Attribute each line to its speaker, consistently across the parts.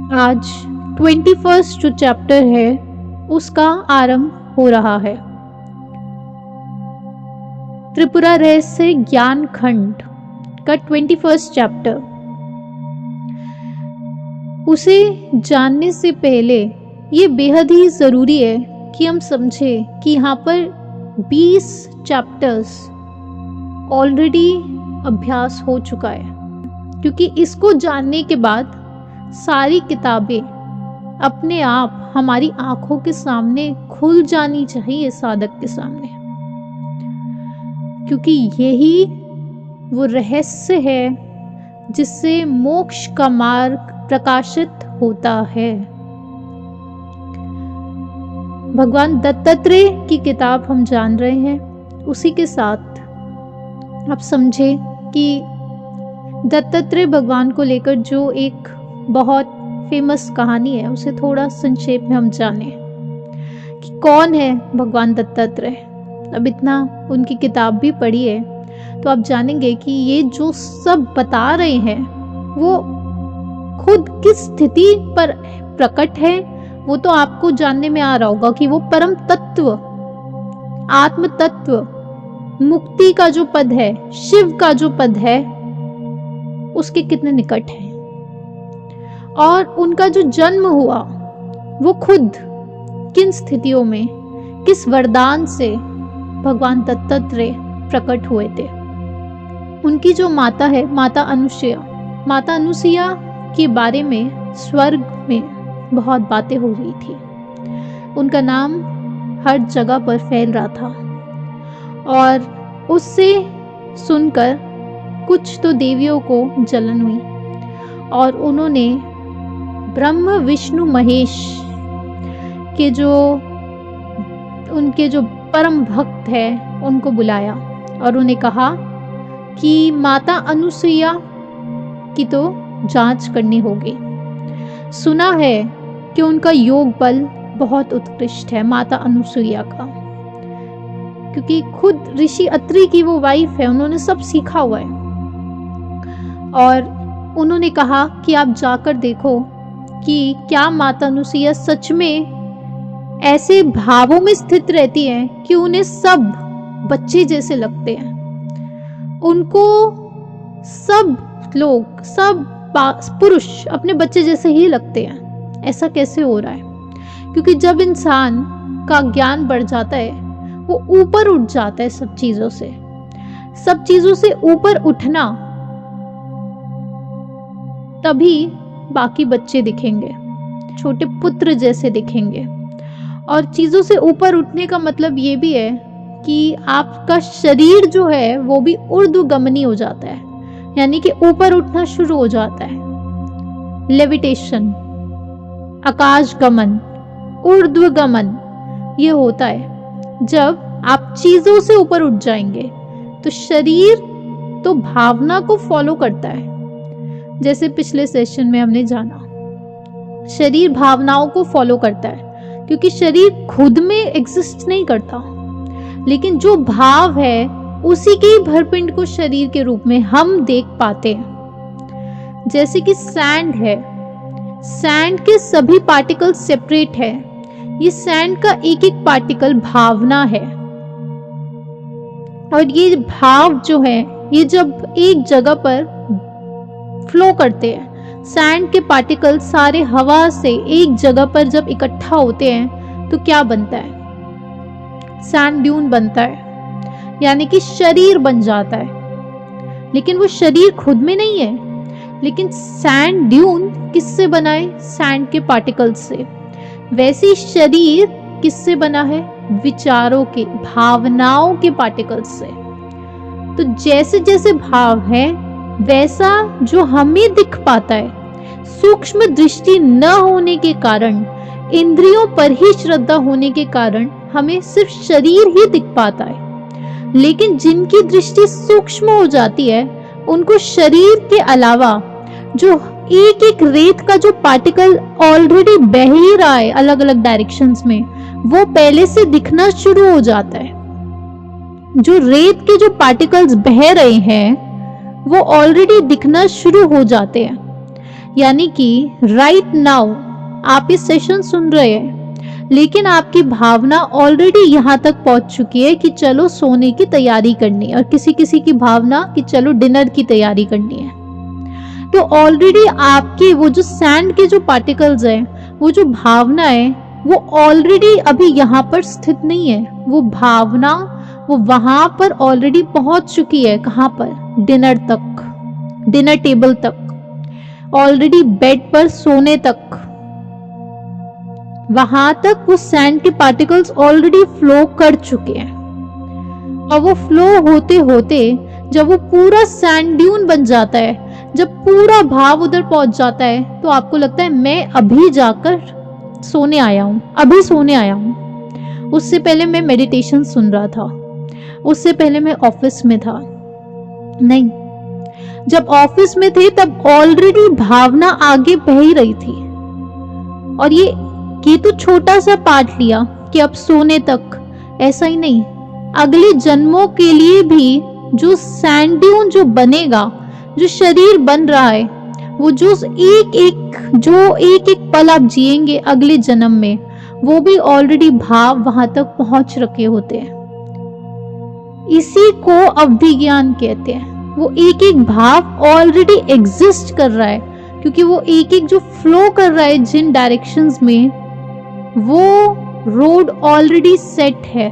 Speaker 1: आज 21 जो चैप्टर है उसका आरंभ हो रहा है। त्रिपुरा रहस्य ज्ञान खंड का 21 चैप्टर। उसे जानने से पहले ये बेहद ही ज़रूरी है कि हम समझें कि यहाँ पर 20 चैप्टर्स ऑलरेडी अभ्यास हो चुका है, क्योंकि इसको जानने के बाद सारी किताबें अपने आप हमारी आंखों के सामने खुल जानी चाहिए, साधक के सामने, क्योंकि यही वो रहस्य है जिससे मोक्ष का मार्ग प्रकाशित होता है। भगवान दत्तात्रेय की किताब हम जान रहे हैं, उसी के साथ आप समझे कि दत्तात्रेय भगवान को लेकर जो एक बहुत फेमस कहानी है उसे थोड़ा संक्षेप में हम जाने कि कौन है भगवान दत्तात्रेय। अब इतना उनकी किताब भी पढ़ी है तो आप जानेंगे कि ये जो सब बता रहे हैं वो खुद किस स्थिति पर प्रकट है। वो तो आपको जानने में आ रहा होगा कि वो परम तत्व, आत्म तत्व, मुक्ति का जो पद है, शिव का जो पद है, उसके कितने निकट है। और उनका जो जन्म हुआ वो खुद किन स्थितियों में, किस वरदान से भगवान दत्तात्रेय प्रकट हुए थे। उनकी जो माता है, माता अनुसुईया के बारे में स्वर्ग में बहुत बातें हो रही थी। उनका नाम हर जगह पर फैल रहा था और उससे सुनकर कुछ तो देवियों को जलन हुई और उन्होंने ब्रह्म विष्णु महेश के जो उनके जो परम भक्त है उनको बुलाया और उन्हें कहा कि माता अनुसुईया की तो जांच करनी होगी। सुना है कि उनका योग बल बहुत उत्कृष्ट है, माता अनुसुईया का, क्योंकि खुद ऋषि अत्रि की वो वाइफ है, उन्होंने सब सीखा हुआ है। और उन्होंने कहा कि आप जाकर देखो कि क्या माता अनुसुईया सच में ऐसे भावों में स्थित रहती हैं कि उन्हें सब बच्चे जैसे लगते हैं। उनको सब लोग, सब पुरुष अपने बच्चे जैसे ही लगते हैं। ऐसा कैसे हो रहा है? क्योंकि जब इंसान का ज्ञान बढ़ जाता है वो ऊपर उठ जाता है सब चीजों से ऊपर उठना, तभी बाकी बच्चे दिखेंगे, छोटे पुत्र जैसे दिखेंगे। और चीजों से ऊपर उठने का मतलब ये भी है कि आपका शरीर जो है वो भी ऊर्ध्वगमनी हो जाता है, यानी कि ऊपर उठना शुरू हो जाता है। लेविटेशन, आकाश गमन, ऊर्ध्वगमन ये होता है जब आप चीजों से ऊपर उठ जाएंगे। तो शरीर तो भावना को फॉलो करता है, जैसे पिछले सेशन में हमने जाना, शरीर भावनाओं को फॉलो करता है, क्योंकि शरीर खुद में एग्जिस्ट नहीं करता, लेकिन जो भाव है उसी के ही भरपिंड को शरीर के रूप में हम देख पाते हैं। जैसे कि सैंड है, सैंड के सभी पार्टिकल सेपरेट है, ये सैंड का एक एक पार्टिकल भावना है। और ये भाव जो है ये जब एक जगह पर फ्लो करते हैं, सैंड के पार्टिकल सारे हवा से एक जगह पर जब इकट्ठा होते हैं तो क्या बनता है? सैंड ड्यून बनता है, यानी कि शरीर बन जाता है। लेकिन वो शरीर खुद में नहीं है, लेकिन सैंड ड्यून किससे बना है? सैंड के पार्टिकल से। वैसे शरीर किससे बना है? विचारों के, भावनाओं के पार्टिकल से। तो जैसे जैसे भाव है वैसा जो हमें दिख पाता है, सूक्ष्म दृष्टि न होने के कारण, इंद्रियों पर ही श्रद्धा होने के कारण हमें सिर्फ शरीर ही दिख पाता है। लेकिन जिनकी दृष्टि सूक्ष्म हो जाती है उनको शरीर के अलावा जो एक एक रेत का जो पार्टिकल ऑलरेडी बह ही रहा है अलग अलग डायरेक्शंस में, वो पहले से दिखना शुरू हो जाता है। जो रेत के जो पार्टिकल्स बह रहे हैं वो ऑलरेडी दिखना शुरू हो जाते हैं। यानी कि राइट नाउ आप इस सेशन सुन रहे हैं, लेकिन आपकी भावना ऑलरेडी यहाँ तक पहुंच चुकी है कि चलो सोने की तैयारी करनी है, और किसी किसी की भावना कि चलो डिनर की तैयारी करनी है। तो ऑलरेडी आपके वो जो सैंड के जो पार्टिकल्स हैं, वो जो भावना है, वो ऑलरेडी अभी यहाँ पर स्थित नहीं है। वो भावना वो वहां पर ऑलरेडी पहुंच चुकी है। कहाँ पर? डिनर तक, डिनर टेबल तक, ऑलरेडी बेड पर सोने तक, वहां तक वो सैंड के पार्टिकल्स ऑलरेडी फ्लो कर चुके हैं। और वो फ्लो होते होते जब वो पूरा सैंड ड्यून बन जाता है, जब पूरा भाव उधर पहुंच जाता है, तो आपको लगता है मैं अभी जाकर सोने आया हूं, अभी सोने आया हूं। उससे पहले मैं मेडिटेशन सुन रहा था, उससे पहले मैं ऑफिस में था। नहीं, जब ऑफिस में थे तब ऑलरेडी भावना आगे बह ही रही थी। और ये तो छोटा सा पार्ट लिया कि अब सोने तक, ऐसा ही नहीं, अगले जन्मों के लिए भी जो सैंड ड्यून जो बनेगा, जो शरीर बन रहा है, वो जो एक एक पल आप जिएंगे अगले जन्म में, वो भी ऑलरेडी भाव वहां तक पहुंच रखे होते हैं। इसी को अवधि ज्ञान कहते हैं। वो एक एक भाव ऑलरेडी एग्जिस्ट कर रहा है, क्योंकि वो एक एक जो फ्लो कर रहा है जिन डायरेक्शंस में, वो रोड ऑलरेडी सेट है,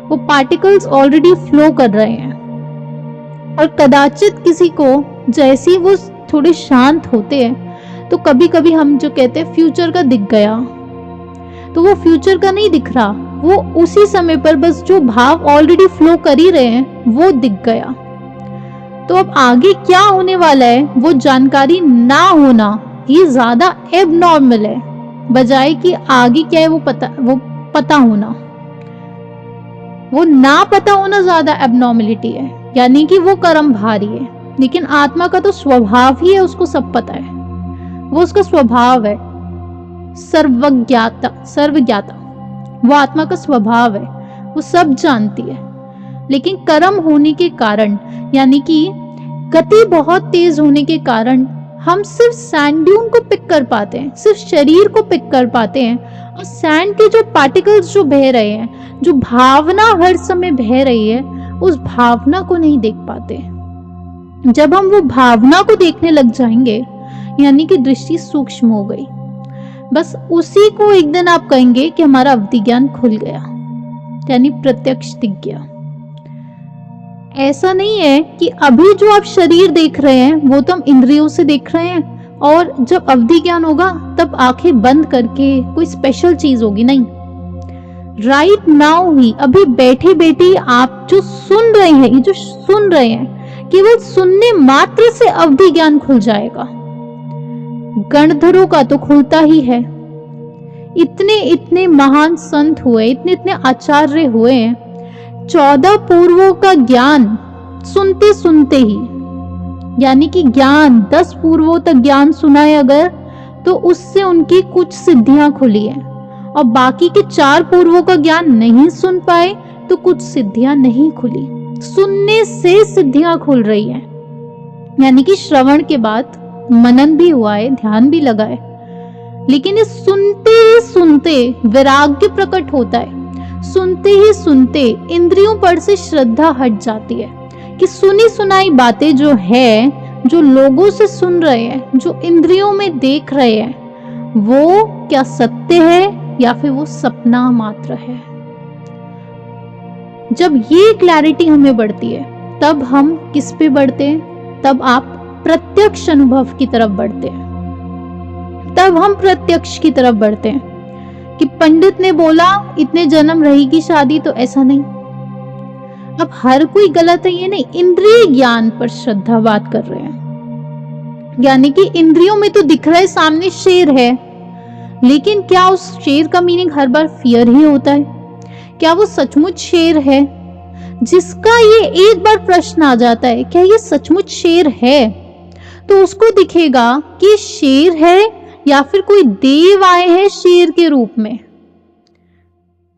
Speaker 1: वो पार्टिकल्स ऑलरेडी फ्लो कर रहे हैं। और कदाचित किसी को जैसे ही वो थोड़े शांत होते हैं, तो कभी कभी हम जो कहते हैं फ्यूचर का दिख गया, तो वो फ्यूचर का नहीं दिख रहा, वो उसी समय पर बस जो भाव ऑलरेडी फ्लो कर ही रहे हैं वो दिख गया। तो अब आगे क्या होने वाला है वो जानकारी ना होना, ये ज्यादा एबनॉर्मल है, बजाय कि आगे क्या है वो पता होना। वो ना पता होना ज्यादा एबनॉर्मलिटी है, यानी कि वो कर्म भारी है। लेकिन आत्मा का तो स्वभाव ही है, उसको सब पता है, वो उसका स्वभाव है, सर्वज्ञाता, वो आत्मा का स्वभाव है, वो सब जानती है। लेकिन कर्म होने के कारण, यानी कि गति बहुत तेज होने के कारण, हम सिर्फ सैंड ड्यून को पिक कर पाते हैं, सिर्फ शरीर को पिक कर पाते हैं, और सैंड के जो पार्टिकल्स जो बह रहे हैं, जो भावना हर समय बह रही है, उस भावना को नहीं देख पाते। जब हम वो भावना को देखने लग जाएंगे, यानी कि दृष्टि सूक्ष्म हो गई, बस उसी को एक दिन आप कहेंगे कि हमारा अवधि ज्ञान खुल गया, यानी प्रत्यक्ष दिख गया। ऐसा नहीं है कि अभी जो आप शरीर देख रहे हैं वो तो हम इंद्रियों से देख रहे हैं, और जब अवधि ज्ञान होगा तब आंखें बंद करके कोई स्पेशल चीज होगी, नहीं। राइट नाउ ही, अभी बैठे बैठे आप जो सुन रहे हैं, ये जो सुन रहे हैं, केवल सुनने मात्र से अवधि ज्ञान खुल जाएगा। गणधरों का तो खुलता ही है। इतने इतने महान संत हुए, इतने इतने आचार्य हुए हैं, 14 पूर्वों का ज्ञान सुनते सुनते ही, यानी कि ज्ञान 10 पूर्वों तक ज्ञान सुना है अगर, तो उससे उनकी कुछ सिद्धियां खुली है, और बाकी के 4 पूर्वों का ज्ञान नहीं सुन पाए तो कुछ सिद्धियां नहीं खुली। सुनने से सिद्धियां खुल रही हैं, यानी कि श्रवण के बाद मनन भी हुआ है, ध्यान भी लगा है, लेकिन ये सुनते ही सुनते वैराग्य प्रकट होता है। सुनते ही सुनते इंद्रियों पर से श्रद्धा हट जाती है कि सुनी सुनाई बातें जो है, जो लोगों से सुन रहे हैं, जो इंद्रियों में देख रहे हैं, वो क्या सत्य है या फिर वो सपना मात्र है। जब ये क्लैरिटी हमें बढ़ती है, तब हम किस पे बढ़ते हैं? तब आप प्रत्यक्ष अनुभव की तरफ बढ़ते हैं, तब हम प्रत्यक्ष की तरफ बढ़ते हैं कि पंडित ने बोला इतने जन्म रहेगी शादी, तो ऐसा नहीं। अब हर कोई गलत है ये नहीं, इंद्रिय ज्ञान पर श्रद्धा बात कर रहे हैं, यानी कि इंद्रियों में तो दिख रहा है सामने शेर है, लेकिन क्या उस शेर का मीनिंग हर बार फियर ही होता है? क्या वो सचमुच शेर है? जिसका ये एक बार प्रश्न आ जाता है क्या ये सचमुच शेर है, तो उसको दिखेगा कि शेर है या फिर कोई देव आए हैं शेर के रूप में।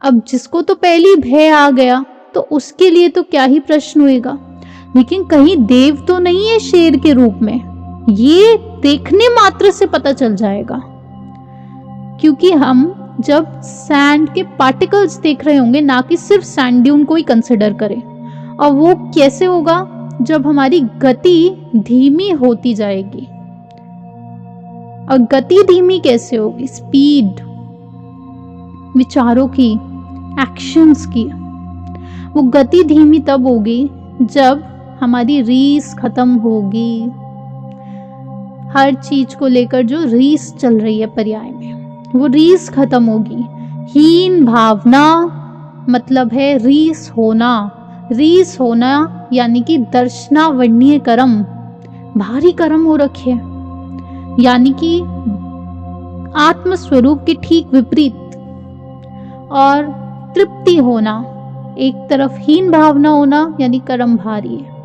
Speaker 1: अब जिसको तो पहली भय आ गया तो उसके लिए तो क्या ही प्रश्न होएगा, लेकिन कहीं देव तो नहीं है शेर के रूप में, ये देखने मात्र से पता चल जाएगा, क्योंकि हम जब सैंड के पार्टिकल्स देख रहे होंगे, ना कि सिर्फ सैंड ड्यून को ही कंसिडर करें। और वो कैसे होगा? जब हमारी गति धीमी होती जाएगी। और गति धीमी कैसे होगी? स्पीड विचारों की, एक्शंस की, वो गति धीमी तब होगी जब हमारी रीस खत्म होगी। हर चीज को लेकर जो रीस चल रही है पर्याय में, वो रीस खत्म होगी। हीन भावना मतलब है रीस होना। रीस होना यानी कि दर्शनावरणीय कर्म, भारी कर्म हो रखे, यानी कि आत्मस्वरूप के ठीक विपरीत। और तृप्ति होना, एक तरफ हीन भावना होना यानी कर्म भारी है,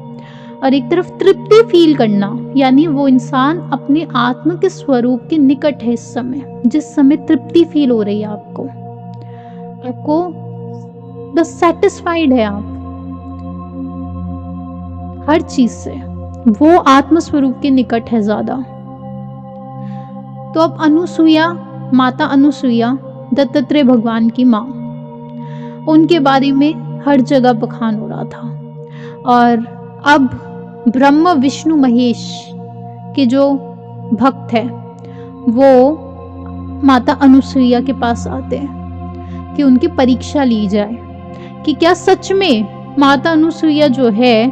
Speaker 1: और एक तरफ तृप्ति फील करना, यानी वो इंसान अपने आत्म के स्वरूप के निकट है। इस समय जिस समय तृप्ति फील हो रही है आपको बस सेटिस्फाइड है आप हर चीज से, वो आत्म स्वरूप के निकट है ज्यादा। तो अब अनुसुईया, माता अनुसुईया दत्तात्रेय भगवान की माँ, उनके बारे में हर जगह बखान हो रहा था। और अब ब्रह्मा विष्णु महेश के जो भक्त है वो माता अनुसुईया के पास आते हैं कि उनकी परीक्षा ली जाए कि क्या सच में माता अनुसुईया जो है,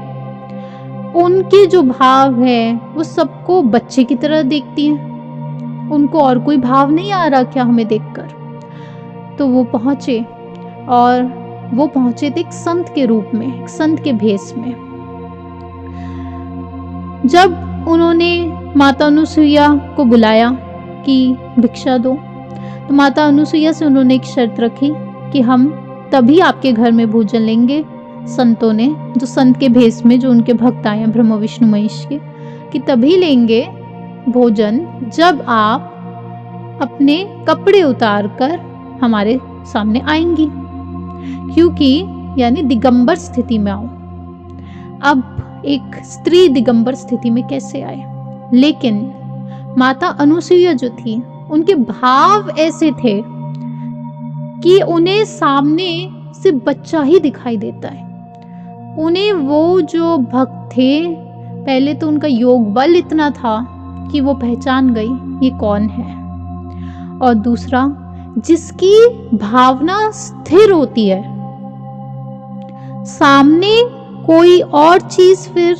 Speaker 1: उनके जो भाव है वो सबको बच्चे की तरह देखती हैं, उनको और कोई भाव नहीं आ रहा क्या हमें देखकर? तो वो पहुंचे, और वो पहुंचे थे एक संत के रूप में, एक संत के भेष में। जब उन्होंने माता अनुसुईया को बुलाया कि भिक्षा दो, तो माता अनुसुईया से उन्होंने एक शर्त रखी कि हम तभी आपके घर में भोजन लेंगे, संतों ने, जो संत के भेष में जो उनके भक्त आए हैं ब्रह्मा विष्णु महेश के, कि तभी लेंगे भोजन जब आप अपने कपड़े उतार कर हमारे सामने आएंगी, क्योंकि यानी दिगंबर स्थिति में आओ। अब एक स्त्री दिगंबर स्थिति में कैसे आए? लेकिन माता अनुसुईया जो थी, उनके भाव ऐसे थे कि उन्हें सामने से बच्चा ही दिखाई देता है। उन्हें वो जो भक्त थे, पहले तो उनका योग बल इतना था कि वो पहचान गई ये कौन है, और दूसरा जिसकी भावना स्थिर होती है, सामने कोई और चीज फिर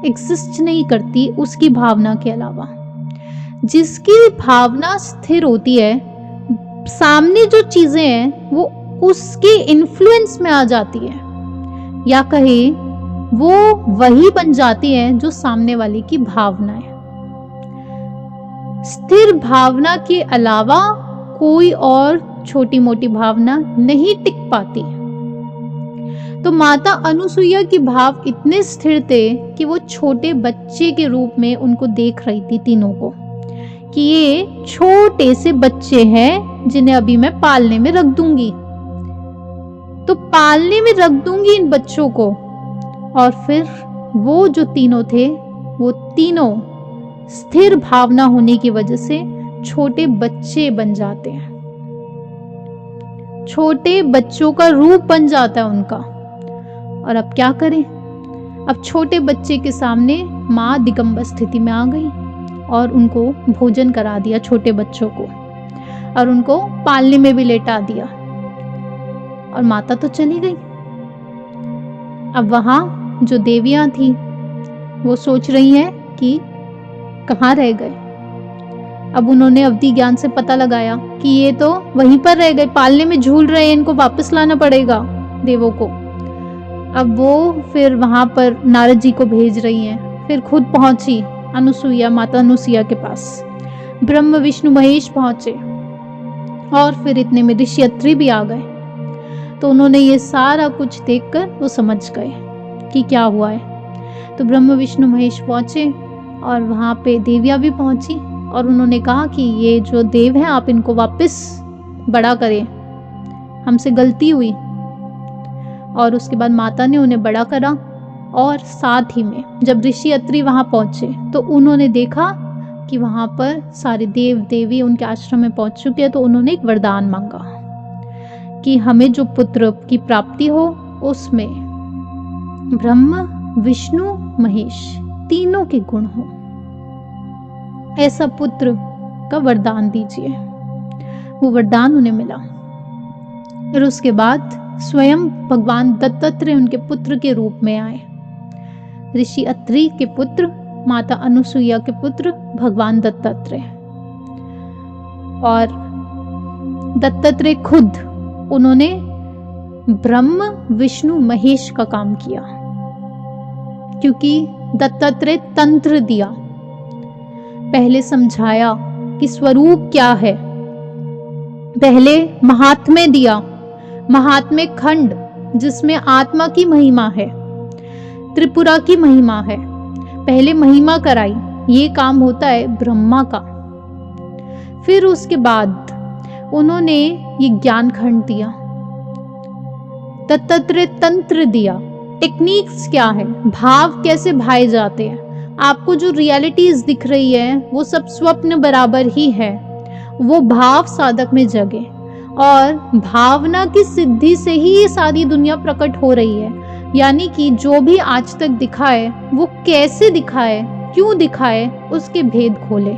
Speaker 1: एग्जिस्ट नहीं करती उसकी भावना के अलावा। जिसकी भावना स्थिर होती है, सामने जो चीजें हैं वो उसके इन्फ्लुएंस में आ जाती है, या कहे वो वही बन जाती है जो सामने वाले की भावना है। स्थिर भावना के अलावा कोई और छोटी मोटी भावना नहीं टिक पाती। तो माता अनुसुईया के भाव इतने स्थिर थे कि वो छोटे बच्चे के रूप में उनको देख रही थी तीनों को, कि ये छोटे से बच्चे हैं जिन्हें अभी मैं पालने में रख दूंगी। तो पालने में रख दूंगी इन बच्चों को, और फिर वो जो तीनों थे, वो तीनों स्थिर भावना होने की वजह से छोटे बच्चे बन जाते हैं, छोटे बच्चों का रूप बन जाता है उनका। और अब क्या करें? अब छोटे बच्चे के सामने माँ दिगंबर स्थिति में आ गई और उनको भोजन करा दिया छोटे बच्चों को, और उनको पालने में भी लेटा दिया, और माता तो चली गई। अब वहां जो देवियां थी वो सोच रही हैं कि कहाँ रह गए। अब उन्होंने अवधि ज्ञान से पता लगाया कि ये तो वहीं पर रह गए, पालने में झूल रहे हैं, इनको वापस लाना पड़ेगा देवों को। अब वो फिर वहां पर नारद जी को भेज रही हैं, फिर खुद पहुंची अनुसुईया, माता अनुसुईया के पास। ब्रह्म विष्णु महेश पहुंचे, और फिर इतने में ऋषि अत्रि भी आ गए। तो उन्होंने ये सारा कुछ देखकर वो समझ गए कि क्या हुआ है। तो ब्रह्म विष्णु महेश पहुंचे, और वहां पे देवियां भी पहुंची, और उन्होंने कहा कि ये जो देव हैं आप इनको वापस बड़ा करें, हमसे गलती हुई। और उसके बाद माता ने उन्हें बड़ा करा, और साथ ही में जब ऋषि अत्रि वहाँ पहुँचे तो उन्होंने देखा कि वहाँ पर सारे देव देवी उनके आश्रम में पहुँच चुके हैं। तो उन्होंने एक वरदान मांगा कि हमें जो पुत्र की प्राप्ति हो उसमें ब्रह्मा विष्णु महेश तीनों के गुण हो, ऐसा पुत्र का वरदान दीजिए। वो वरदान उन्हें मिला। फिर उसके बाद स्वयं भगवान दत्तात्रेय उनके पुत्र के रूप में आए। ऋषि अत्रि के पुत्र, माता अनुसुईया के पुत्र भगवान दत्तात्रेय। और दत्तात्रेय खुद उन्होंने ब्रह्म विष्णु महेश का काम किया, क्योंकि दत्तात्रेय तंत्र दिया, पहले समझाया कि स्वरूप क्या है, पहले महात्म्य दिया, महात्म्य खंड जिसमें आत्मा की महिमा है, त्रिपुरा की महिमा है, पहले महिमा कराई। ये काम होता है ब्रह्मा का। फिर उसके बाद उन्होंने ये ज्ञान खंड दिया, दत्तात्रेय तंत्र दिया, टेक्निक्स क्या है, भाव कैसे भाए जाते हैं। आपको जो रियलिटीज दिख रही है वो सब स्वप्न बराबर ही है, वो भाव साधक में जगे और भावना की सिद्धि से ही ये सारी दुनिया प्रकट हो रही है। यानी कि जो भी आज तक दिखा है वो कैसे दिखा है, क्यों दिखा है, उसके भेद खोले।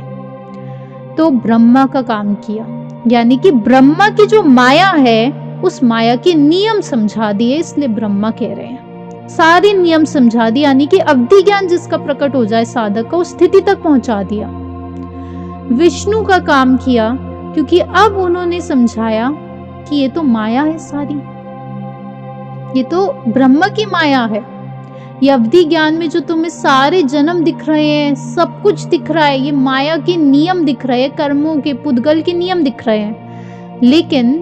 Speaker 1: तो ब्रह्मा का काम किया, यानी कि ब्रह्मा की जो माया है उस माया के नियम समझा दिए, इसलिए ब्रह्मा कह रहे हैं। सारे नियम समझा दिए, यानी कि अवधि ज्ञान जिसका प्रकट हो जाए साधक का, उस स्थिति तक पहुंचा दिया। विष्णु का काम किया, क्योंकि अब उन्होंने समझाया कि ये तो माया है सारी, ये तो ब्रह्म की माया है। ये अवधि ज्ञान में जो तुम्हें सारे जन्म दिख रहे हैं, सब कुछ दिख रहा है, ये माया के नियम दिख रहे हैं, कर्मों के पुद्गल के नियम दिख रहे हैं, लेकिन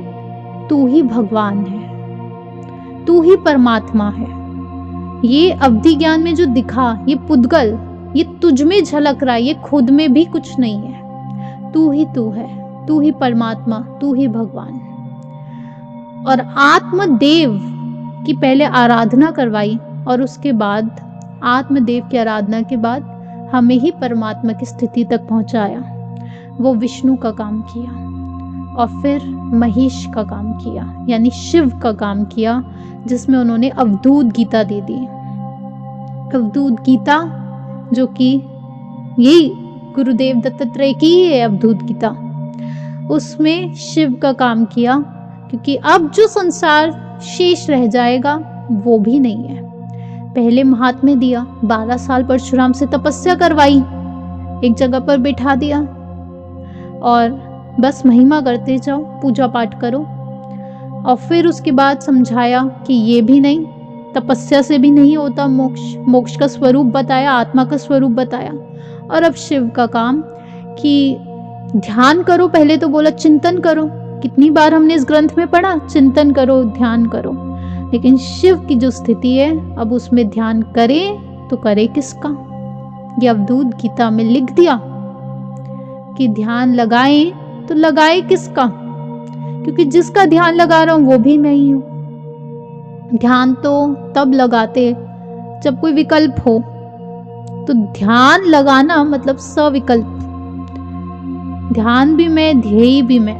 Speaker 1: तू ही भगवान है, तू ही परमात्मा है। ये अवधि ज्ञान में जो दिखा, ये पुद्गल, ये तुझ में झलक रहा है, ये खुद में भी कुछ नहीं है। तू ही तू है, तू ही परमात्मा, तू ही भगवान। और आत्मदेव की पहले आराधना करवाई और उसके बाद आत्मदेव की आराधना के बाद हमें ही परमात्मा की स्थिति तक पहुंचाया। वो विष्णु का काम किया और फिर महेश का काम किया, यानी शिव का काम किया, जिसमें उन्होंने अवधूत गीता दे दी। अवधूत गीता जो कि यही गुरुदेव दत्तात्रेय की ही है, अवधूत गीता, उसमें शिव का काम किया, क्योंकि अब जो संसार शेष रह जाएगा वो भी नहीं है। पहले महात्म्य दिया, 12 साल परशुराम से तपस्या करवाई, एक जगह पर बिठा दिया और बस महिमा करते जाओ, पूजा पाठ करो। और फिर उसके बाद समझाया कि ये भी नहीं, तपस्या से भी नहीं होता मोक्ष, मोक्ष का स्वरूप बताया, आत्मा का स्वरूप बताया। और अब शिव का काम कि ध्यान करो, पहले तो बोला चिंतन करो, कितनी बार हमने इस ग्रंथ में पढ़ा, चिंतन करो, ध्यान करो, लेकिन शिव की जो स्थिति है अब उसमें ध्यान करे तो करे किसका। ये अवधूत गीता में लिख दिया कि ध्यान लगाएं तो लगाए किसका, क्योंकि जिसका ध्यान लगा रहा हूं वो भी मैं ही हूं। ध्यान तो तब लगाते जब कोई विकल्प हो, तो ध्यान लगाना मतलब सविकल्प, ध्यान भी मैं, ध्येय भी मैं,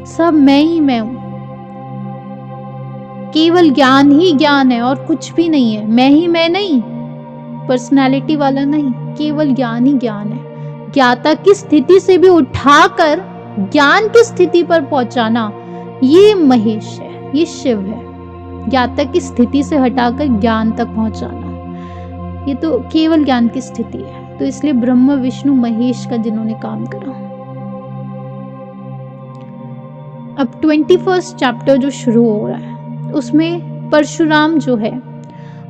Speaker 1: सब मैं ही मैं हूं। केवल ज्ञान ही ज्ञान है और कुछ भी नहीं है। मैं ही मैं नहीं, पर्सनालिटी वाला नहीं, केवल ज्ञान ही ज्ञान है। ज्ञाता की स्थिति से भी उठाकर ज्ञान की स्थिति पर पहुंचाना, ये महेश है, ये शिव है। ज्ञाता की स्थिति से हटाकर ज्ञान तक पहुंचाना, ये तो केवल ज्ञान की स्थिति है। तो इसलिए ब्रह्म विष्णु महेश का जिन्होंने काम करा। अब 21st चैप्टर जो शुरू हो रहा है उसमें परशुराम जो है,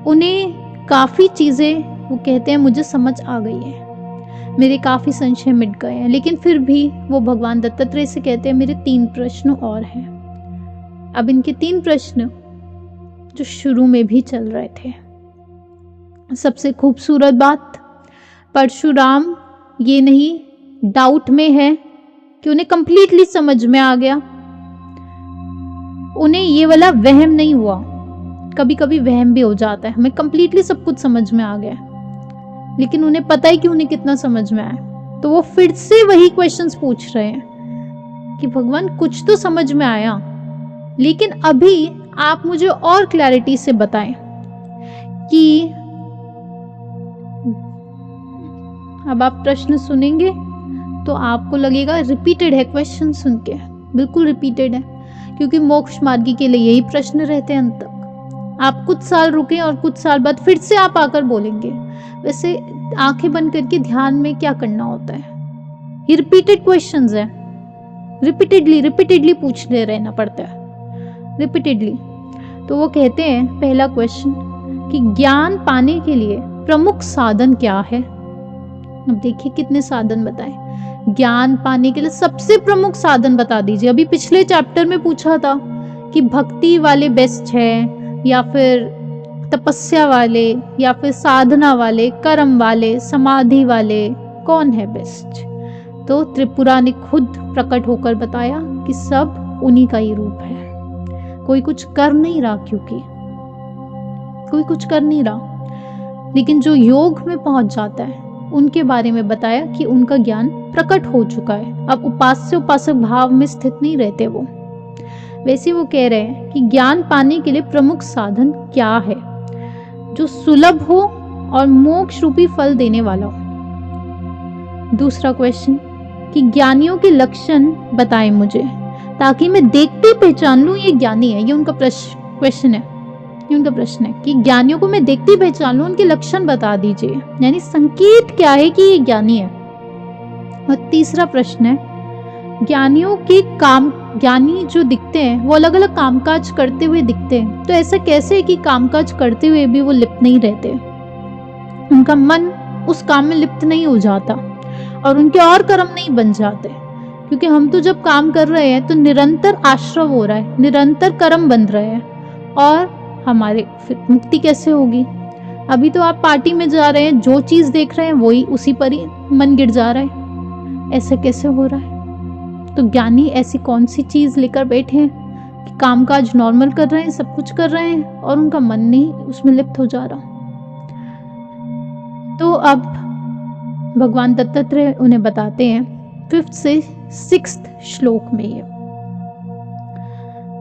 Speaker 1: उन्हें काफ़ी चीज़ें वो कहते हैं मुझे समझ आ गई है, मेरे काफ़ी संशय मिट गए हैं, लेकिन फिर भी वो भगवान दत्तात्रेय से कहते हैं मेरे 3 प्रश्न और हैं। अब इनके 3 प्रश्न जो शुरू में भी चल रहे थे। सबसे खूबसूरत बात, परशुराम ये नहीं डाउट में है कि उन्हें कंप्लीटली समझ में आ गया, उन्हें ये वाला वहम नहीं हुआ कभी कभी वहम भी हो जाता है, हमें कंप्लीटली सब कुछ समझ में आ गया है, लेकिन उन्हें पता है कि उन्हें कितना समझ में आया। तो वो फिर से वही क्वेश्चंस पूछ रहे हैं कि भगवान कुछ तो समझ में आया, लेकिन अभी आप मुझे और क्लैरिटी से बताएं कि अब आप प्रश्न सुनेंगे तो आपको लगेगा रिपीटेड है क्वेश्चन सुन के, बिल्कुल रिपीटेड है, क्योंकि मोक्ष मार्गी के लिए यही प्रश्न रहते हैं अंत तक। आप कुछ साल रुके और कुछ साल बाद फिर से आप आकर बोलेंगे। वैसे आंखें बंद करके ध्यान में क्या करना होता है, ये रिपीटेड क्वेश्चंस है, रिपीटेडली पूछते रहना पड़ता है, रिपीटेडली। तो वो कहते हैं पहला क्वेश्चन कि ज्ञान पाने के लिए प्रमुख साधन क्या है। अब देखिए कितने साधन बताए, ज्ञान पाने के लिए सबसे प्रमुख साधन बता दीजिए। अभी पिछले चैप्टर में पूछा था कि भक्ति वाले बेस्ट है या फिर तपस्या वाले या फिर साधना वाले, कर्म वाले, समाधि वाले, कौन है बेस्ट। तो त्रिपुरा ने खुद प्रकट होकर बताया कि सब उन्हीं का ही रूप है, कोई कुछ कर नहीं रहा, क्योंकि कोई कुछ कर नहीं रहा, लेकिन जो योग में पहुंच जाता है उनके बारे में बताया कि उनका ज्ञान प्रकट हो चुका है, अब उपास्य उपासक भाव में स्थित नहीं रहते वो। वैसे वो कह रहे हैं कि ज्ञान पाने के लिए प्रमुख साधन क्या है जो सुलभ हो और मोक्ष रूपी फल देने वाला हो। दूसरा क्वेश्चन कि ज्ञानियों के लक्षण बताएं मुझे, ताकि मैं देखते पहचान लूं ये ज्ञानी है। ये उनका क्वेश्चन है, ये उनका प्रश्न है कि ज्ञानियों को मैं देखते ही पहचान लूं, उनके लक्षण बता दीजिए, यानी संकेत क्या है कि ये ज्ञानी है। और तीसरा प्रश्न है ज्ञानियों के काम, ज्ञानी जो दिखते हैं वो अलग अलग कामकाज करते हुए दिखते हैं, तो ऐसा कैसे है कि कामकाज करते हुए भी वो लिप्त नहीं रहते, उनका मन उस काम में लिप्त नहीं हो जाता और उनके और कर्म नहीं बन जाते। क्योंकि हम तो जब काम कर रहे हैं तो निरंतर आश्रव हो रहा है, निरंतर कर्म बन रहे हैं, और हमारे फिर मुक्ति कैसे होगी। अभी तो आप पार्टी में जा रहे हैं, जो चीज देख रहे हैं वही उसी पर ही मन गिर जा रहा है, ऐसा कैसे हो रहा है। तो ज्ञानी ऐसी कौन सी चीज लेकर बैठे हैं कि कामकाज नॉर्मल कर रहे हैं, सब कुछ कर रहे हैं और उनका मन नहीं उसमें लिप्त हो जा रहा। तो अब भगवान दत्तात्रेय उन्हें बताते हैं 5th से 6th श्लोक में। ये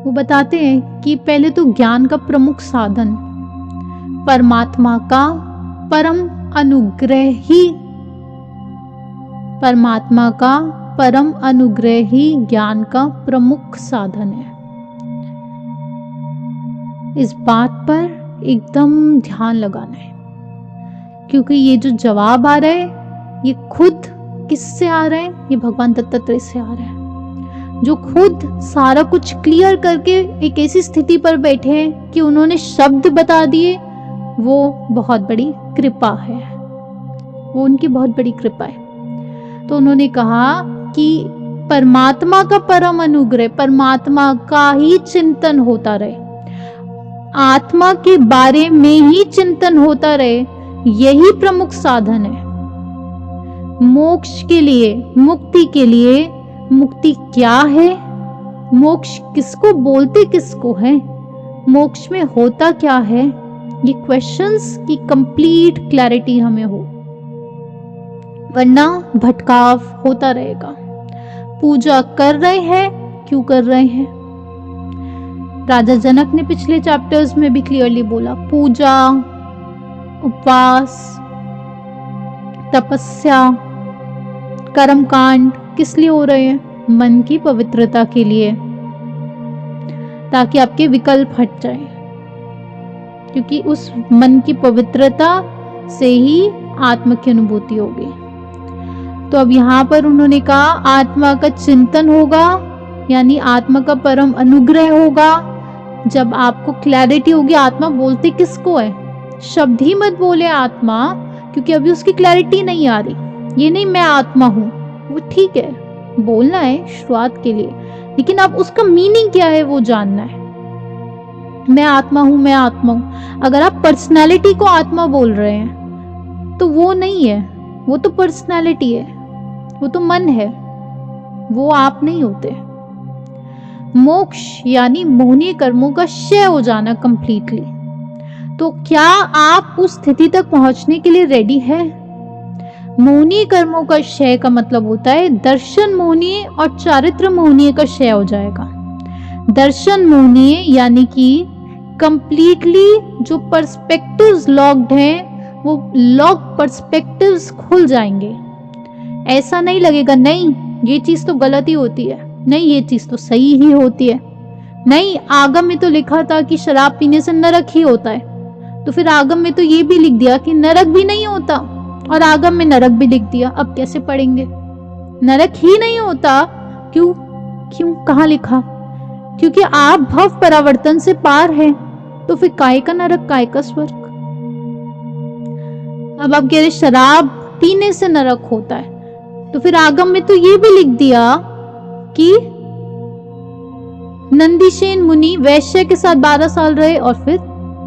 Speaker 1: वो बताते हैं कि पहले तो ज्ञान का प्रमुख साधन परमात्मा का परम अनुग्रह ही, परमात्मा का परम अनुग्रह ही ज्ञान का प्रमुख साधन है। इस बात पर एकदम ध्यान लगाना है, क्योंकि ये जो जवाब आ रहा है ये खुद किससे आ रहा है, ये भगवान दत्तात्रेय से आ रहा है, जो खुद सारा कुछ क्लियर करके एक ऐसी स्थिति पर बैठे हैं कि उन्होंने शब्द बता दिए। वो बहुत बड़ी कृपा है, वो उनकी बहुत बड़ी कृपा है। तो उन्होंने कहा कि परमात्मा का परम अनुग्रह, परमात्मा का ही चिंतन होता रहे, आत्मा के बारे में ही चिंतन होता रहे, यही प्रमुख साधन है मोक्ष के लिए, मुक्ति के लिए। मुक्ति क्या है, मोक्ष किसको बोलते किसको है, मोक्ष में होता क्या है, ये क्वेश्चंस की कंप्लीट क्लैरिटी हमें हो, वरना भटकाव होता रहेगा। पूजा कर रहे हैं, क्यों कर रहे हैं। राजा जनक ने पिछले चैप्टर्स में भी क्लियरली बोला, पूजा, उपवास, तपस्या, कर्मकांड किस लिए हो रहे हैं, मन की पवित्रता के लिए, ताकि आपके विकल्प हट जाए, क्योंकि उस मन की पवित्रता से ही आत्मा की अनुभूति होगी। तो अब यहाँ पर उन्होंने कहा आत्मा का चिंतन होगा, यानी आत्मा का परम अनुग्रह होगा। जब आपको क्लैरिटी होगी आत्मा बोलते किसको है, शब्द ही मत बोले आत्मा, क्योंकि अभी उसकी क्लैरिटी नहीं आ रही। ये नहीं मैं आत्मा हूं, वो ठीक है बोलना है शुरुआत के लिए, लेकिन अब उसका मीनिंग क्या है वो जानना है। मैं आत्मा हूं, मैं आत्मा हूं। अगर आप पर्सनालिटी को आत्मा बोल रहे हैं तो वो नहीं है, वो तो पर्सनालिटी है, वो तो मन है, वो आप नहीं होते। मोक्ष यानी मोहनीय कर्मों का क्षय हो जाना कंप्लीटली, तो क्या आप उस स्थिति तक पहुंचने के लिए रेडी है? मोहनीय कर्मों का क्षय का मतलब होता है दर्शन मोहनीय और चारित्र मोहनीय का क्षय हो जाएगा। दर्शन मोहनीय यानी कि कंप्लीटली जो पर्सपेक्टिव्स लॉक्ड हैं वो लॉक पर्सपेक्टिव्स खुल जाएंगे। ऐसा नहीं लगेगा नहीं ये चीज तो गलत ही होती है, नहीं ये चीज तो सही ही होती है, नहीं आगम में तो लिखा था कि शराब पीने से नरक ही होता है, तो फिर आगम में तो ये भी लिख दिया कि नरक भी नहीं होता और आगम में नरक भी लिख दिया, अब कैसे पढ़ेंगे? नरक ही नहीं होता। क्यों क्यों कहाँ लिखा? क्योंकि आप भव परावर्तन से पार हैं, तो फिर काय का नरक काय का स्वर्ग। अब आप कह रहे शराब पीने से नरक होता है, तो फिर आगम में तो ये भी लिख दिया कि नंदीसेन मुनि वैश्य के साथ 12 साल रहे और फिर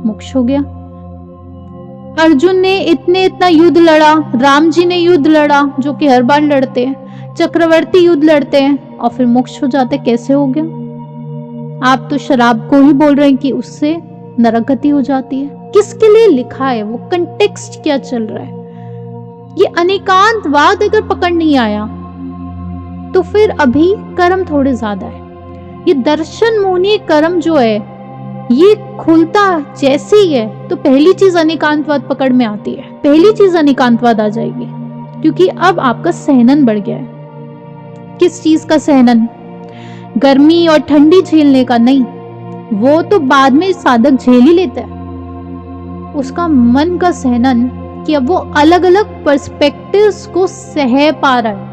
Speaker 1: मोक्ष हो गया। अर्जुन ने इतना युद्ध लड़ा, राम जी ने युद्ध लड़ा जो कि हर बार लड़ते हैं, चक्रवर्ती युद्ध लड़ते हैं और फिर मोक्ष हो जाते, कैसे हो गया? आप तो शराब को ही बोल रहे हैं कि उससे नरक गति हो जाती है। किसके लिए लिखा है, वो कंटेक्स्ट क्या चल रहा है? ये अनेकांतवाद अगर पकड़ नहीं आया तो फिर अभी कर्म थोड़े ज्यादा है। ये दर्शन मोहनीय कर्म जो है ये खुलता जैसे ही है तो पहली चीज अनेकांतवाद पकड़ में आती है, पहली चीज अनेकांतवाद आ जाएगी, क्योंकि अब आपका सहनन बढ़ गया है। किस चीज का सहनन? गर्मी और ठंडी झेलने का नहीं, वो तो बाद में साधक झेल ही लेता है। उसका मन का सहनन कि अब वो अलग अलग पर्सपेक्टिव्स को सह पा रहा है।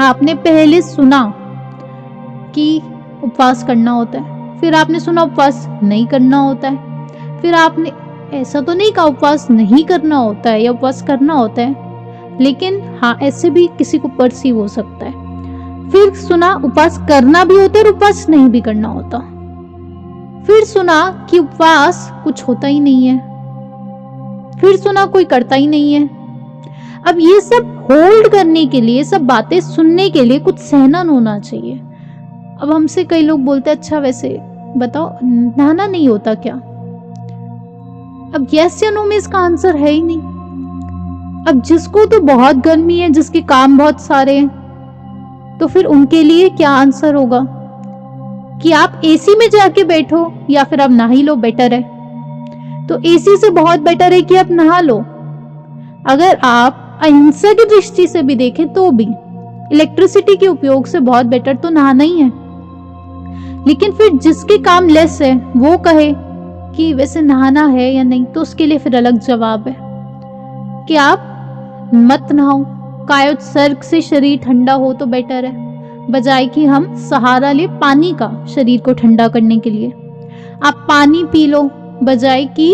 Speaker 1: आपने पहले सुना कि उपवास करना होता है, फिर आपने सुना उपवास नहीं करना होता है, फिर आपने ऐसा तो नहीं कहा उपवास नहीं करना होता है या उपवास करना होता है, लेकिन हाँ ऐसे भी किसी को परसीव हो सकता है। फिर सुना उपवास करना भी होता है और उपवास नहीं भी करना होता। फिर सुना कि उपवास कुछ होता ही नहीं है, फिर सुना कोई करता ही नहीं है। अब ये सब होल्ड करने के लिए, सब बातें सुनने के लिए कुछ सहनन होना चाहिए। अब हमसे कई लोग बोलते हैं अच्छा वैसे बताओ नहाना नहीं होता क्या? अब यस या नो में इसका आंसर है ही नहीं। अब जिसको तो बहुत गर्मी है, जिसके काम बहुत सारे हैं, तो फिर उनके लिए क्या आंसर होगा कि आप एसी में जाके बैठो या फिर आप नहा ही लो, बेटर है। तो एसी से बहुत बेटर है कि आप नहा लो। अगर आप अहिंसा की दृष्टि से भी देखें तो भी इलेक्ट्रिसिटी के उपयोग से बहुत बेटर तो नहाना ही है। लेकिन फिर जिसके काम लेस है वो कहे कि वैसे नहाना है या नहीं, तो उसके लिए फिर अलग जवाब है कि आप मत नहाओ, कायोत्सर्ग से शरीर ठंडा हो तो बेटर है, बजाय कि हम सहारा ले पानी का शरीर को ठंडा करने के लिए। आप पानी पी लो बजाय कि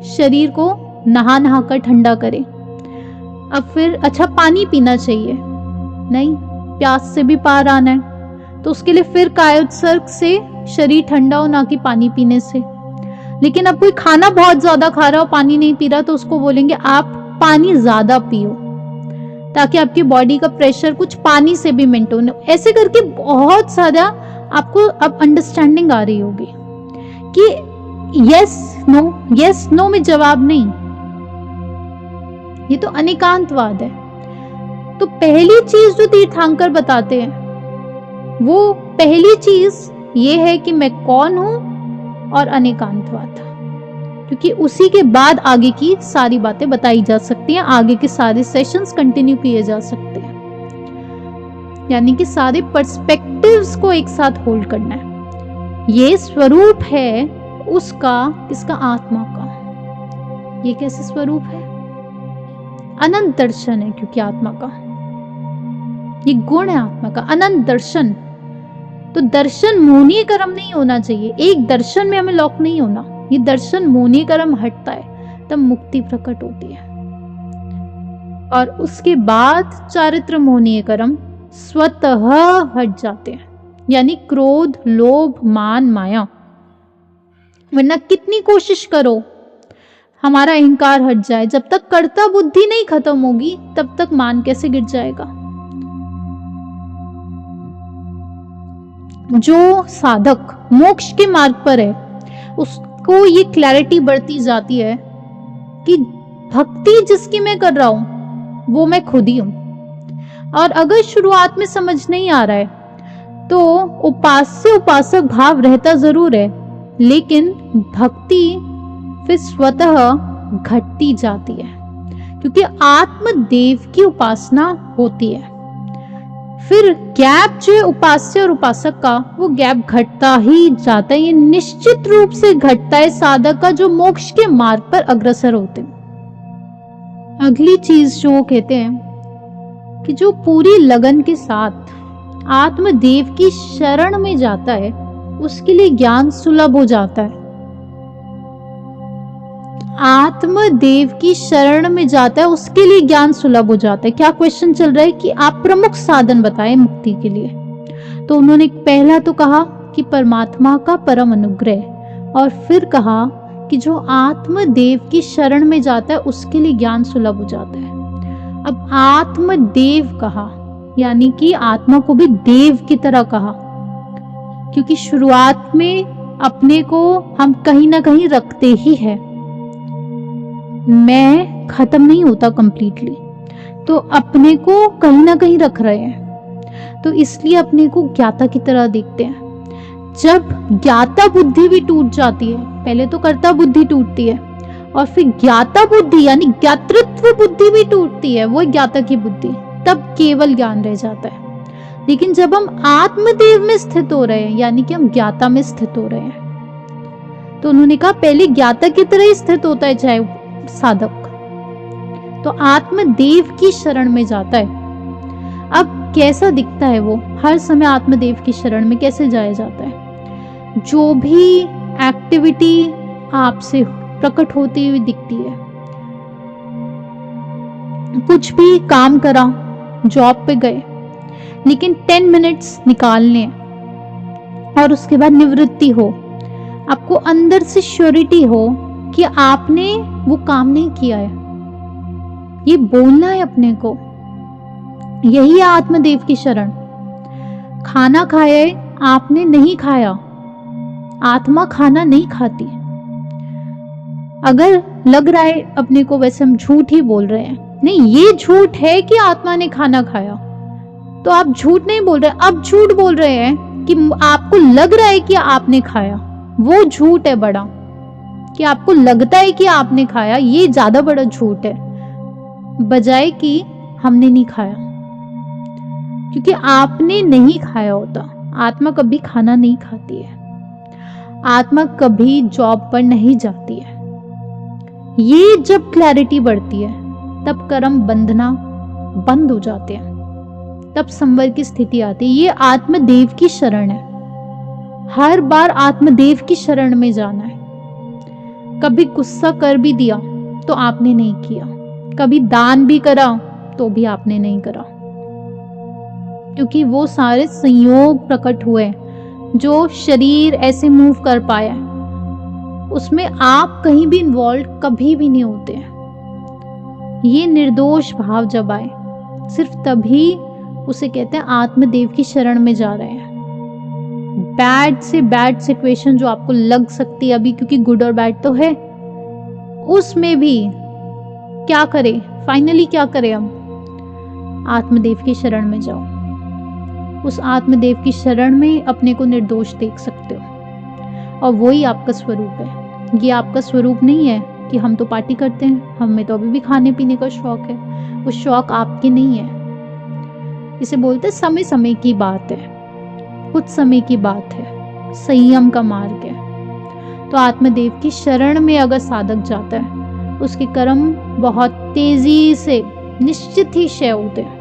Speaker 1: शरीर को नहा नहा कर ठंडा करें। अब फिर अच्छा पानी पीना चाहिए, नहीं प्यास से भी पार आना है, तो उसके लिए फिर कायोत्सर्ग से शरीर ठंडा हो, ना कि पानी पीने से। लेकिन अब कोई खाना बहुत ज्यादा खा रहा हो, पानी नहीं पी रहा, तो उसको बोलेंगे आप पानी ज्यादा पियो ताकि आपकी बॉडी का प्रेशर कुछ पानी से भी मेंटेन हो। ऐसे करके बहुत सारा आपको अब अंडरस्टैंडिंग आ रही होगी कि यस नो में जवाब नहीं, ये तो अनेकांतवाद है। तो पहली चीज जो तीर्थंकर बताते हैं वो पहली चीज ये है कि मैं कौन हूं और अनेकांतवाद, क्योंकि उसी के बाद आगे की सारी बातें बताई जा सकती हैं, आगे के सारे सेशंस कंटिन्यू किए जा सकते हैं। यानी कि सारे पर्सपेक्टिव्स को एक साथ होल्ड करना है। ये स्वरूप है उसका, किसका? आत्मा का। ये कैसे स्वरूप है? अनंत दर्शन है, क्योंकि आत्मा का ये गुण है, आत्मा का अनंत दर्शन। तो दर्शन मोहनीय कर्म नहीं होना चाहिए, एक दर्शन में हमें लॉक नहीं होना। ये दर्शन मोहनीय कर्म हटता है तब मुक्ति प्रकट होती है, और उसके बाद चारित्र मोहनीय कर्म स्वतः हट जाते हैं, यानी क्रोध, लोभ, मान, माया। वरना कितनी कोशिश करो हमारा अहंकार हट जाए, जब तक कर्ता बुद्धि नहीं खत्म होगी तब तक मान कैसे गिर जाएगा? जो साधक मोक्ष के मार्ग पर है को ये क्लैरिटी बढ़ती जाती है कि भक्ति जिसकी मैं कर रहा हूं वो मैं खुद ही हूं। और अगर शुरुआत में समझ नहीं आ रहा है तो उपास्य उपासक भाव रहता जरूर है, लेकिन भक्ति फिर स्वतः घटती जाती है, क्योंकि आत्मदेव की उपासना होती है। फिर गैप जो है उपास्य और उपासक का, वो गैप घटता ही जाता है। ये निश्चित रूप से घटता है साधक का जो मोक्ष के मार्ग पर अग्रसर होते हैं। अगली चीज जो वो कहते हैं कि जो पूरी लगन के साथ आत्मदेव की शरण में जाता है उसके लिए ज्ञान सुलभ हो जाता है। आत्मदेव की शरण में जाता है उसके लिए ज्ञान सुलभ हो जाता है। क्या क्वेश्चन चल रहा है कि आप प्रमुख साधन बताएं मुक्ति के लिए। तो उन्होंने पहला तो कहा कि परमात्मा का परम अनुग्रह, और फिर कहा कि जो आत्मदेव की शरण में जाता है उसके लिए ज्ञान सुलभ हो जाता है। अब आत्मदेव कहा यानी कि आत्मा को भी देव की तरह कहा, क्योंकि शुरुआत में अपने को हम कहीं ना कहीं रखते ही है। मैं खत्म नहीं होता कंप्लीटली, तो अपने को कहीं ना कहीं रख रहे हैं, तो इसलिए अपने को ज्ञाता की तरह देखते हैं। जब ज्ञाता बुद्धि भी टूट जाती है, पहले तो कर्ता बुद्धि टूटती है और फिर ज्ञाता बुद्धि यानी ज्ञातृत्व बुद्धि भी टूटती है, वो ज्ञाता की बुद्धि, तब केवल ज्ञान रह जाता है। लेकिन जब हम आत्मदेव में स्थित हो रहे हैं यानी कि हम ज्ञाता में स्थित हो रहे हैं, तो उन्होंने कहा पहले ज्ञाता की तरह ही स्थित होता है चाहे साधक, तो आत्मदेव की शरण में जाता है। अब कैसा दिखता है वो, हर समय आत्मदेव की शरण में कैसे जाया जाता है? जो भी एक्टिविटी आपसे प्रकट होती हुई दिखती है, कुछ भी काम करा, जॉब पे गए, लेकिन 10 मिनट्स निकालने और उसके बाद निवृत्ति हो, आपको अंदर से श्योरिटी हो कि आपने वो काम नहीं किया है, ये बोलना है अपने को, यही है आत्मदेव की शरण। खाना खाया है, आपने नहीं खाया, आत्मा खाना नहीं खाती। अगर लग रहा है अपने को वैसे हम झूठ ही बोल रहे हैं, नहीं ये झूठ है कि आत्मा ने खाना खाया, तो आप झूठ नहीं बोल रहे, अब झूठ बोल रहे हैं कि आपको लग रहा है कि आपने खाया, वो झूठ है बड़ा। कि आपको लगता है कि आपने खाया, ये ज्यादा बड़ा झूठ है, बजाय कि हमने नहीं खाया, क्योंकि आपने नहीं खाया होता। आत्मा कभी खाना नहीं खाती है, आत्मा कभी जॉब पर नहीं जाती है। ये जब क्लैरिटी बढ़ती है तब कर्म बंधना बंद हो जाते हैं, तब संवर की स्थिति आती है। ये आत्मदेव की शरण है, हर बार आत्मदेव की शरण में जाना है। कभी गुस्सा कर भी दिया तो आपने नहीं किया, कभी दान भी करा तो भी आपने नहीं करा, क्योंकि वो सारे संयोग प्रकट हुए जो शरीर ऐसे मूव कर पाया, उसमें आप कहीं भी इन्वॉल्व कभी भी नहीं होते हैं। ये निर्दोष भाव जब आए सिर्फ तभी उसे कहते हैं आत्मदेव की शरण में जा रहे हैं। बैड से बैड सिचुएशन जो आपको लग सकती है अभी, क्योंकि गुड और बैड तो है, उसमें भी क्या करें, फाइनली क्या करें हम? आत्मदेव की शरण में जाओ। उस आत्मदेव की शरण में अपने को निर्दोष देख सकते हो, और वही आपका स्वरूप है। ये आपका स्वरूप नहीं है कि हम तो पार्टी करते हैं, हमें तो अभी भी खाने पीने का शौक है, वो शौक आपके नहीं है। इसे बोलते समय समय की बात है, कुछ समय की बात है, संयम का मार्ग है। तो आत्मदेव की शरण में अगर साधक जाता है, उसके कर्म बहुत तेजी से निश्चित ही क्षय होते हैं।